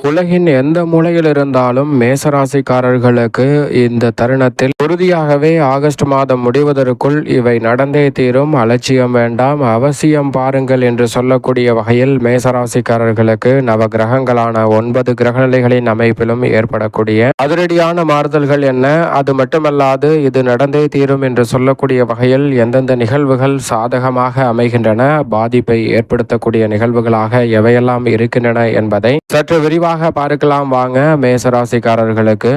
உலகின் எந்த மூலையில் இருந்தாலும் மேசராசிக்காரர்களுக்கு இந்த தருணத்தில் உறுதியாகவே ஆகஸ்ட் மாதம் முடிவதற்குள் இவை நடந்தே தீரும், அலட்சியம் வேண்டாம், அவசியம் பாருங்கள் என்று சொல்லக்கூடிய வகையில் மேசராசிக்காரர்களுக்கு நவ கிரகங்களான 9 கிரகநிலைகளின் அமைப்பிலும் ஏற்படக்கூடிய அதிரடியான மாறுதல்கள் என்ன, அது மட்டுமல்லாது இது நடந்தே தீரும் என்று சொல்லக்கூடிய வகையில் எந்தெந்த நிகழ்வுகள் சாதகமாக அமைகின்றன, பாதிப்பை ஏற்படுத்தக்கூடிய நிகழ்வுகளாக எவையெல்லாம் இருக்கின்றன என்பதை சற்று விரிவாக பார்க்கலாம் வாங்க. மேசராசிக்காரர்களுக்கு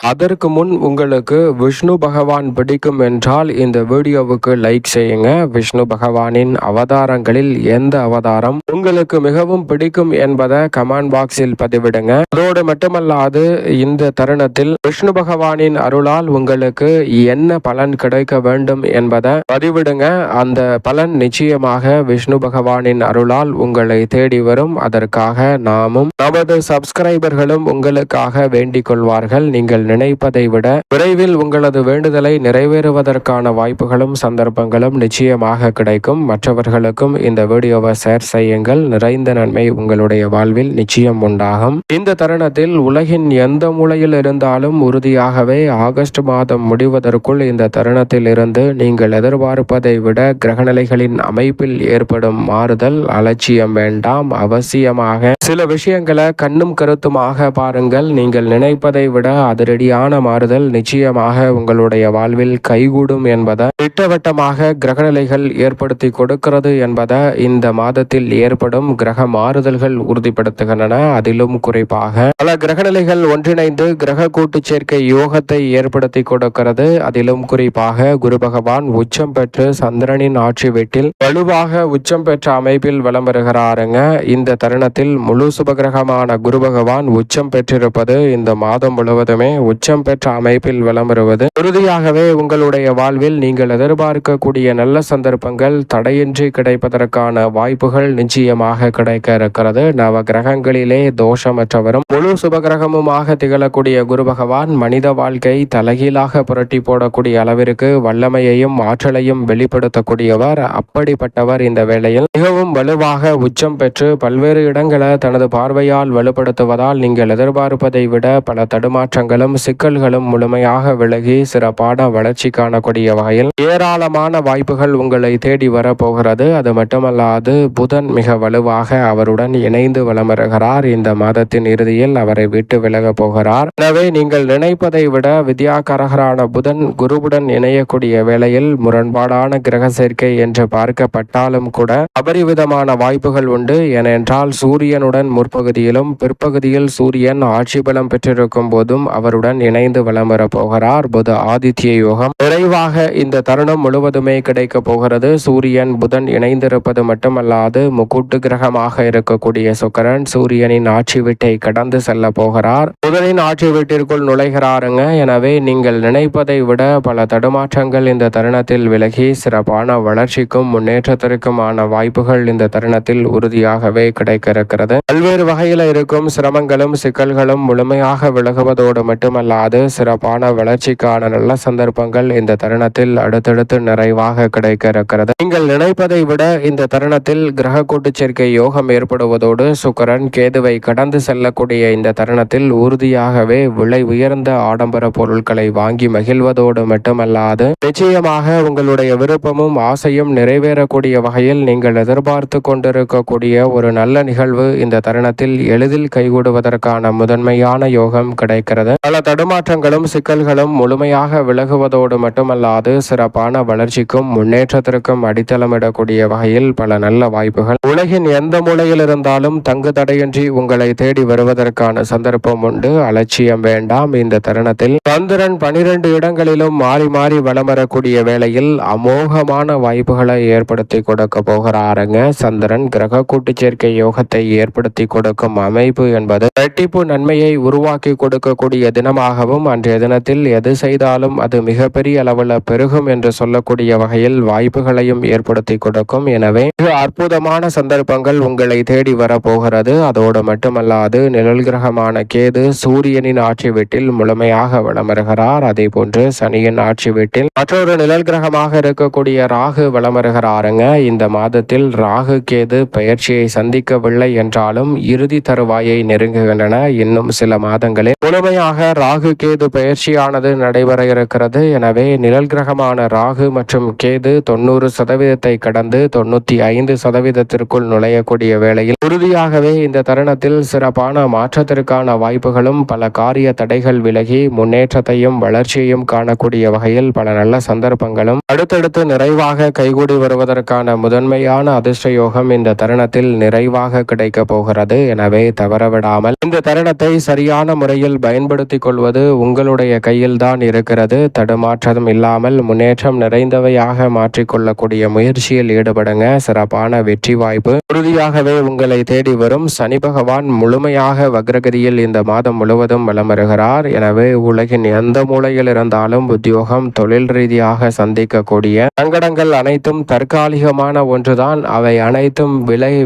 அதற்கு முன் உங்களுக்கு விஷ்ணு பகவான் பிடிக்கும் என்றால் இந்த வீடியோவுக்கு லைக் செய்யுங்க. விஷ்ணு பகவானின் அவதாரங்களில் எந்த அவதாரம் உங்களுக்கு மிகவும் பிடிக்கும் என்பதை கமெண்ட் பாக்ஸில் பதிவிடுங்க. அதோடு மட்டுமல்லாது இந்த தருணத்தில் விஷ்ணு பகவானின் அருளால் உங்களுக்கு என்ன பலன் கிடைக்க வேண்டும் என்பதை பதிவிடுங்க. அந்த பலன் நிச்சயமாக விஷ்ணு பகவானின் அருளால் உங்களை தேடி வரும். அதற்காக நாமும் நமது சப்ஸ்கிரைபர்களும் உங்களுக்காக வேண்டிக் கொள்வார்கள். நீங்கள் நினைப்பதை விட விரைவில் உங்களது வேண்டுதலை நிறைவேறுவதற்கான வாய்ப்புகளும் சந்தர்ப்பங்களும் நிச்சயமாக கிடைக்கும். மற்றவர்களுக்கும் இந்த வீடியோவை ஷேர் செய்யுங்கள். நிறைந்த நன்மை உங்களுடைய வாழ்வில் நிச்சயம் உண்டாகும். இந்த தருணத்தில் உலகின் எந்த மூலையில் இருந்தாலும் உறுதியாகவே ஆகஸ்ட் மாதம் முடிவதற்குள் இந்த தருணத்தில் இருந்து நீங்கள் எதிர்பார்ப்பதை விட கிரகநிலைகளின் அமைப்பில் ஏற்படும் மாறுதல் அலட்சியம் வேண்டாம், அவசியமாக சில விஷயங்களை கண்ணும் கருத்துமாக பாருங்கள். நீங்கள் நினைப்பதை விட அதிரடியான மாறுதல் நிச்சயமாக உங்களுடைய வாழ்வில் கைகூடும் என்பதை திட்டவட்டமாக கிரகநிலைகள் ஏற்படுத்தி கொடுக்கிறது என்பதை இந்த மாதத்தில் ஏற்படும் கிரக மாறுதல்கள் உறுதிப்படுத்துகின்றன. அதிலும் குறிப்பாக பல கிரகநிலைகள் ஒன்றிணைந்து கிரக கூட்டு சேர்க்கை யோகத்தை ஏற்படுத்தி கொடுக்கிறது. அதிலும் குறிப்பாக குரு பகவான் உச்சம் பெற்று சந்திரனின் ஆட்சி வீட்டில் வலுவாக உச்சம் பெற்ற அமைப்பில் வலம் வருகிறாருங்க. இந்த தருணத்தில் முழு சுபகிரகமான குரு பகவான் உச்சம் பெற்றிருப்பது இந்த மாதம் முழுவதுமே உச்சம் பெற்ற அமைப்பில் வலம் வருவது உறுதியாகவே உங்களுடைய வாழ்வில் நீங்கள் எதிர்பார்க்கக்கூடிய நல்ல சந்தர்ப்பங்கள் தடையின்றி கிடைப்பதற்கான வாய்ப்புகள் நிச்சயமாக கிடைக்க இருக்கிறது. நவ கிரகங்களிலே தோஷமற்றவரும் முழு சுபகிரகமுமாக திகழக்கூடிய குரு பகவான் மனித வாழ்க்கை தலைகீழாக புரட்டி போடக்கூடிய அளவிற்கு வல்லமையையும் ஆற்றலையும் வெளிப்படுத்தக்கூடியவர். அப்படிப்பட்டவர் இந்த வேளையில் மிகவும் வலுவாக உச்சம் பெற்று பல்வேறு இடங்களை தனது பார்வையால் வலுப்படுத்துவதால் நீங்கள் எதிர்பார்ப்பதை விட பல தடுமாற்றங்களும் சிக்கல்களும் முழுமையாக விலகி சிறப்பான வளர்ச்சி காணக்கூடிய வகையில் ஏராளமான வாய்ப்புகள் உங்களை தேடி வரப்போகிறது. அது மட்டுமல்லாது புதன் மிக வலுவாக அவருடன் இணைந்து வலம் வருகிறார். இந்த மாதத்தின் இறுதியில் அவரை விட்டு விலக போகிறார். எனவே நீங்கள் நினைப்பதை விட வித்யாகாரகரான புதன் குருவுடன் இணையக்கூடிய வேளையில் முரண்பாடான கிரக சேர்க்கை என்று பார்க்கப்பட்டாலும் கூட அபரிவிதமான வாய்ப்புகள் உண்டு. ஏனென்றால் சூரியனுடன் முற்பகுதியிலும் பிற்பகுதியில் சூரியன் ஆட்சி பலம் பெற்றிருக்கும் போதும் அவருடன் இணைந்து வலம் வரப்போகிறார். புத ஆதித்ய யோகம் நிறைவாக இந்த தருணம் முழுவதுமே கிடைக்க போகிறது. சூரியன் புதன் இணைந்திருப்பது மட்டுமல்லாது முக்கூட்டு கிரகமாக இருக்கக்கூடிய சுக்கிரன் சூரியனின் ஆட்சி வீட்டை கடந்து செல்ல போகிறார். புதனின் ஆட்சி வீட்டிற்குள் நுழைகிறாருங்க. எனவே நீங்கள் நினைப்பதை விட பல தடுமாற்றங்கள் இந்த தருணத்தில் விலகி சிறப்பான வளர்ச்சிக்கும் முன்னேற்றத்திற்குமான வாய்ப்புகள் இந்த தருணத்தில் உறுதியாகவே கிடைக்க இருக்கிறது. பல்வேறு வகையில் இருக்கும் சிரமங்களும் சிக்கல்களும் முழுமையாக விலகுவதோடு மட்டுமல்லாது சிறப்பான வளர்ச்சிக்கான நல்ல சந்தர்ப்பங்கள் இந்த தருணத்தில் அடுத்தடுத்து நிறைவாக கிடைக்க இருக்கிறது. நீங்கள் நினைப்பதை விட இந்த தருணத்தில் கிரக கூட்டு சேர்க்கை யோகம் ஏற்படுவதோடு சுக்கிரன் கேதுவை கடந்து செல்லக்கூடிய இந்த தருணத்தில் உறுதியாகவே விலை உயர்ந்த ஆடம்பர பொருட்களை வாங்கி மகிழ்வதோடு மட்டுமல்லாது நிச்சயமாக உங்களுடைய விருப்பமும் ஆசையும் நிறைவேறக்கூடிய வகையில் நீங்கள் எதிர்பார்த்து கொண்டிருக்கக்கூடிய ஒரு நல்ல நிகழ்வு இந்த தருணத்தில் எளிதில் கைகூடுவதற்கான முதன்மையான யோகம் கிடைக்கிறது. பல தடுமாற்றங்களும் சிக்கல்களும் முழுமையாக விலகுவதோடு மட்டுமல்லாது சிறப்பான வளர்ச்சிக்கும் முன்னேற்றத்திற்கும் அடித்தளமிடக்கூடிய வகையில் பல நல்ல வாய்ப்புகள் உலகின் எந்த மூலையில் இருந்தாலும் தங்கு தடையின்றி உங்களை தேடி வருவதற்கான சந்தர்ப்பம் உண்டு. அலட்சியம் வேண்டாம். இந்த தருணத்தில் சந்திரன் 12 இடங்களிலும் மாறி மாறி வலம் வரக்கூடிய வேளையில் அமோகமான வாய்ப்புகளை ஏற்படுத்தி கொடுக்க போகிறாருங்க. சந்திரன் கிரக கூட்டு சேர்க்கை யோகத்தை ஏற்படுத்தி கொடுக்கும் அமைப்பு என்பது இரட்டிப்பு நன்மையை உருவாக்கி கொடுக்கக்கூடிய தினம் தினமாகவும் அன்றைய தினத்தில் எது செய்தாலும் அது மிகப்பெரிய அளவில் பெருகும் என்று சொல்லக்கூடிய வகையில் வாய்ப்புகளையும் ஏற்படுத்தி கொடுக்கும். எனவே மிக அற்புதமான சந்தர்ப்பங்கள் உங்களை தேடி வரப்போகிறது. அதோடு மட்டுமல்லாது நிழல் கிரகமான கேது சூரியனின் ஆட்சி வீட்டில் முழுமையாக வலம் வருகிறார். அதே போன்று சனியின் ஆட்சி வீட்டில் மற்றொரு நிழல் கிரகமாக இருக்கக்கூடிய ராகு வலம் வருகிறாருங்க. இந்த மாதத்தில் ராகு கேது பெயர்ச்சியை சந்திக்கவில்லை என்றாலும் இறுதி தருவாயை நெருங்குகின்றன. இன்னும் சில மாதங்களில் முழுமையாக ராகு கேது பெயர்ச்சியானது நடைபெற இருக்கிறது. எனவே நிழல் கிரகமான ராகு மற்றும் கேது 90% கடந்து 95% நுழையக்கூடிய வேளையில் உறுதியாகவே இந்த தருணத்தில் சிறப்பான மாற்றத்திற்கான வாய்ப்புகளும் பல காரிய தடைகள் விலகி முன்னேற்றத்தையும் வளர்ச்சியையும் காணக்கூடிய வகையில் பல நல்ல சந்தர்ப்பங்களும் அடுத்தடுத்து நிறைவாக கைகூடி வருவதற்கான முதன்மையான அதிர்ஷ்ட யோகம் இந்த தருணத்தில் நிறைவாக கிடைக்க போகிறது. எனவே தவறவிடாமல் இந்த தருணத்தை சரியான முறையில் பயன்படுத்திக் கொள்வது உங்களுடைய கையில் தான் இருக்கிறது. தடுமாற்றம் இல்லாமல் முன்னேற்றம் நிறைந்தவையாக மாற்றிக்கொள்ளக்கூடிய முயற்சியில் ஈடுபடுங்க. சிறப்பான வெற்றி வாய்ப்பு உறுதியாகவே உங்களை தேடி வரும். சனி பகவான் முழுமையாக வக்ரகதியில் இந்த மாதம் முழுவதும் வலம் வருகிறார். எனவே உலகின் எந்த மூலையில் இருந்தாலும் உத்தியோகம் தொழில் ரீதியாக சந்திக்கக்கூடிய சங்கடங்கள் அனைத்தும் தற்காலிகமான ஒன்றுதான். அவை அனைத்தும்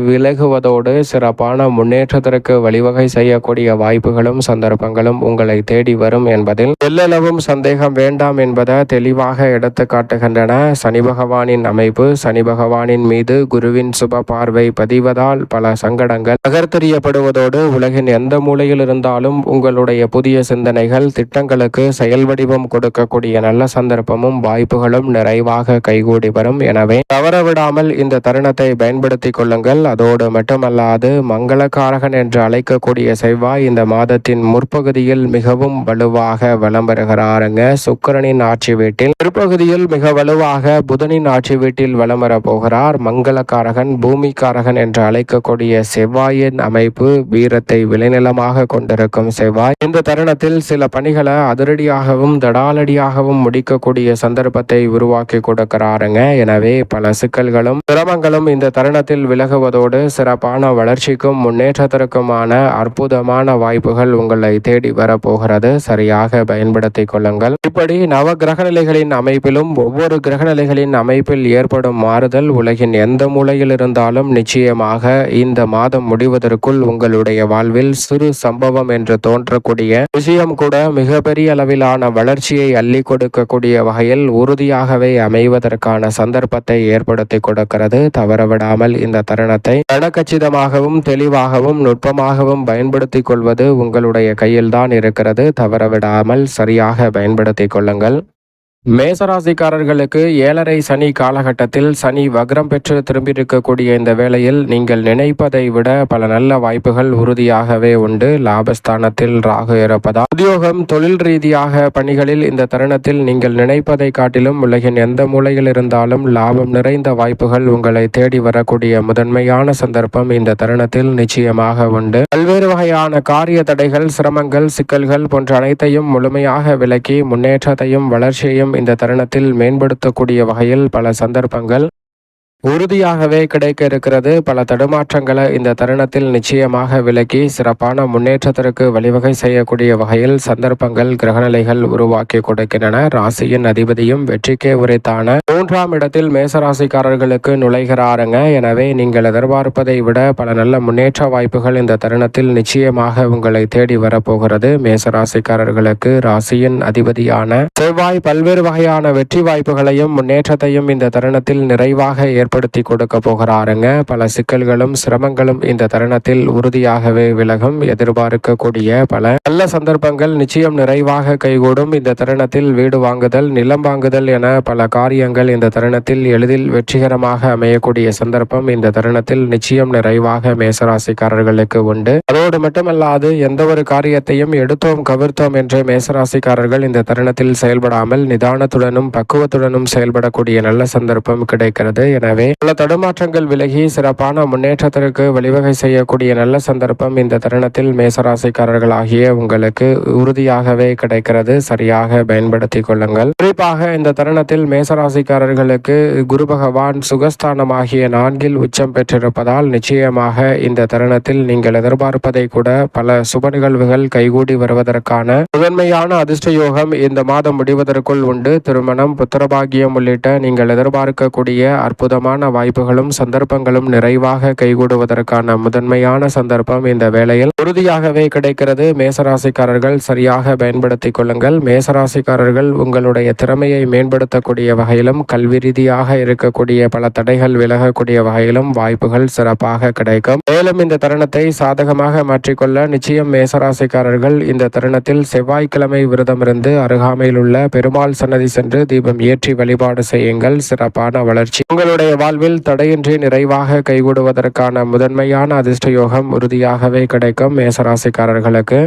விலகுவதோடு சிறப்பான முன்னேற்றத்திற்கு வழிவகை செய்யக்கூடிய வாய்ப்புகளும் சந்தர்ப்பங்களும் உங்களை தேடி வரும் என்பதில் எல்லளவும் சந்தேகம் வேண்டாம் என்பதை தெளிவாக எடுத்து காட்டுகின்றன. சனி பகவானின் அமைப்பு சனி பகவானின் மீது குருவின் சுப பார்வை பதிவதால் பல சங்கடங்கள் நகர்த்தெறியப்படுவதோடு உலகின் எந்த மூலையில் இருந்தாலும் உங்களுடைய புதிய சிந்தனைகள் திட்டங்களுக்கு செயல் வடிவம் கொடுக்கக்கூடிய நல்ல சந்தர்ப்பமும் வாய்ப்புகளும் நிறைவாக கைகூடி வரும். எனவே தவறவிடாமல் இந்த தருணத்தை பயன்படுத்திக் கொள்ளுங்கள். அதோடு மட்டுமல்லாது மங்களகாரகன் என்று அழைக்கக்கூடிய செவ்வாய் இந்த மாதத்தின் முற்பகுதியில் மிகவும் வலுவாக வலம் வருகிறாருங்க. சுக்கிரனின் ஆட்சி வீட்டில் பிற்பகுதியில் மிக வலுவாக புதனின் ஆட்சி வீட்டில் வலம் வர போகிறார். மங்களகாரகன் பூமிக்காரகன் என்று அழைக்கக்கூடிய செவ்வாயின் அமைப்பு வீரத்தை விளைநிலமாக கொண்டிருக்கும் செவ்வாய் இந்த தருணத்தில் சில பணிகளை அதிரடியாகவும் தடாலடியாகவும் முடிக்கக்கூடிய சந்தர்ப்பத்தை உருவாக்கி கொடுக்கிறாருங்க. எனவே பல சிக்கல்களும் சிரமங்களும் இந்த தருணத்தில் விலகுவதோடு சிறப்பான வளர்ச்சிக்கும் முன்னேற்றத்திற்குமான அற்புதமான வாய்ப்புகள் உங்களை தேடி வரப்போகிறது. சரியாக பயன்படுத்திக் கொள்ளுங்கள். இப்படி நவ கிரகநிலைகளின் அமைப்பிலும் ஒவ்வொரு கிரகநிலைகளின் அமைப்பில் ஏற்படும் மாறுதல் உலகின் எந்த மூலையில் இருந்தாலும் நிச்சயமாக இந்த மாதம் முடிவதற்குள் உங்களுடைய வாழ்வில் சிறு சம்பவம் என்று தோன்றக்கூடிய விஷயம் கூட மிகப்பெரிய அளவிலான வளர்ச்சியை அள்ளி கொடுக்கக்கூடிய வகையில் உறுதியாகவே அமைவதற்கான சந்தர்ப்பத்தை ஏற்படுத்தி கொடுக்கிறது. தவறவிடாமல் இந்த தருணத்தை கனகச்சிதமாகவும் தெளிவாகவும் நுட்பமாகவும் பயன்படுத்திக் கொள்வது உங்களுடைய கையில்தான் இருக்கிறது. தவறவிடாமல் சரியாக பயன்படுத்திக் கொள்ளுங்கள். மேசராசிக்காரர்களுக்கு 7.5 சனி காலகட்டத்தில் சனி வக்ரம் பெற்று திரும்பியிருக்கக்கூடிய இந்த வேளையில் நீங்கள் நினைப்பதை விட பல நல்ல வாய்ப்புகள் உறுதியாகவே உண்டு. லாபஸ்தானத்தில் ராகு இருப்பதால் உத்தியோகம் தொழில் ரீதியாக பணிகளில் இந்த தருணத்தில் நீங்கள் நினைப்பதை காட்டிலும் உலகின் எந்த மூலையில் இருந்தாலும் லாபம் நிறைந்த வாய்ப்புகள் உங்களை தேடி வரக்கூடிய முதன்மையான சந்தர்ப்பம் இந்த தருணத்தில் நிச்சயமாக உண்டு. பல்வேறு வகையான காரிய தடைகள் சிரமங்கள் சிக்கல்கள் போன்ற அனைத்தையும் முழுமையாக விலக்கி முன்னேற்றத்தையும் வளர்ச்சியையும் இந்த தருணத்தில் மேம்படுத்தக்கூடிய வகையில் பல சந்தர்ப்பங்கள் உறுதியாகவே கிடைக்க இருக்கிறது. பல தடுமாற்றங்களை இந்த தருணத்தில் நிச்சயமாக விலக்கி சிறப்பான முன்னேற்றத்திற்கு வழிவகை செய்யக்கூடிய வகையில் சந்தர்ப்பங்கள் கிரகநிலைகள் உருவாக்கி கொடுக்கின்றன. ராசியின் அதிபதியும் வெற்றிக்கே உரைத்தான 3ஆம் இடத்தில் மேசராசிக்காரர்களுக்கு நுழைகிறாருங்க. எனவே நீங்கள் எதிர்பார்ப்பதை விட பல நல்ல முன்னேற்ற வாய்ப்புகள் இந்த தருணத்தில் நிச்சயமாக உங்களை தேடி வரப்போகிறது. மேசராசிக்காரர்களுக்கு ராசியின் அதிபதியான செவ்வாய் பல்வேறு வகையான வெற்றி வாய்ப்புகளையும் முன்னேற்றத்தையும் இந்த தருணத்தில் நிறைவாக ஏற்படுத்தி கொடுக்க போகிறாருங்க. பல சிக்கல்களும் சிரமங்களும் இந்த தருணத்தில் உறுதியாகவே விலகும். எதிர்பார்க்கக்கூடிய பல நல்ல சந்தர்ப்பங்கள் நிச்சயம் நிறைவாக கைகூடும். இந்த தருணத்தில் வீடு வாங்குதல் நிலம் வாங்குதல் என பல காரியங்கள் இந்த தருணத்தில் எளிதில் வெற்றிகரமாக அமையக்கூடிய சந்தர்ப்பம் இந்த தருணத்தில் நிச்சயம் நிறைவாக மேசராசிக்காரர்களுக்கு உண்டு. அதோடு மட்டுமல்லாது எந்த ஒரு காரியத்தையும் எடுத்தோம் கவிர்த்தோம் என்று மேசராசிக்காரர்கள் இந்த தருணத்தில் செயல்படாமல் நிதானத்துடனும் பக்குவத்துடனும் செயல்படக்கூடிய நல்ல சந்தர்ப்பம் கிடைக்கிறது. எனவே எனவே பல தடுமாற்றங்கள் விலகி சிறப்பான முன்னேற்றத்திற்கு வழிவகை செய்யக்கூடிய நல்ல சந்தர்ப்பம் இந்த தருணத்தில் மேசராசிக்காரர்களாகிய உங்களுக்கு உறுதியாகவே கிடைக்கிறது. சரியாக பயன்படுத்திக் கொள்ளுங்கள். குறிப்பாக இந்த தருணத்தில் மேசராசிக்காரர்களுக்கு குரு பகவான் சுகஸ்தானமாகிய 4 உச்சம் பெற்றிருப்பதால் நிச்சயமாக இந்த தருணத்தில் நீங்கள் எதிர்பார்ப்பதை கூட பல சுப நிகழ்வுகள் கைகூடி வருவதற்கான முதன்மையான அதிர்ஷ்ட யோகம் இந்த மாதம் முடிவதற்குள் உண்டு. திருமணம், புத்திரபாகியம் உள்ளிட்ட நீங்கள் எதிர்பார்க்கக்கூடிய அற்புதமான வாய்ப்புகளும் சந்தர்ப்பங்களும் நிறைவாக கைகூடுவதற்கான முதன்மையான சந்தர்ப்பம் இந்த வேளையில் உறுதியாகவே கிடைக்கிறது. மேசராசிக்காரர்கள் சரியாக பயன்படுத்திக் கொள்ளுங்கள். மேசராசிக்காரர்கள் உங்களுடைய திறமையை மேம்படுத்தக்கூடிய வகையிலும் கல்வி ரீதியாக இருக்கக்கூடிய பல தடைகள் விலகக்கூடிய வகையிலும் வாய்ப்புகள் சிறப்பாக கிடைக்கும். மேலும் இந்த தருணத்தை சாதகமாக மாற்றிக்கொள்ள நிச்சயம் மேசராசிக்காரர்கள் இந்த தருணத்தில் செவ்வாய்க்கிழமை விரதமிருந்து அருகாமையில் உள்ள பெருமாள் சன்னதி சென்று தீபம் ஏற்றி வழிபாடு செய்யுங்கள். சிறப்பான வளர்ச்சி உங்களுடைய வாழ்வில் தடையின்றி நிறைவாக கைகூடுவதற்கான முதன்மையான அதிர்ஷ்ட யோகம் உறுதியாகவே கிடைக்கும் மேசராசிக்காரர்களுக்கு.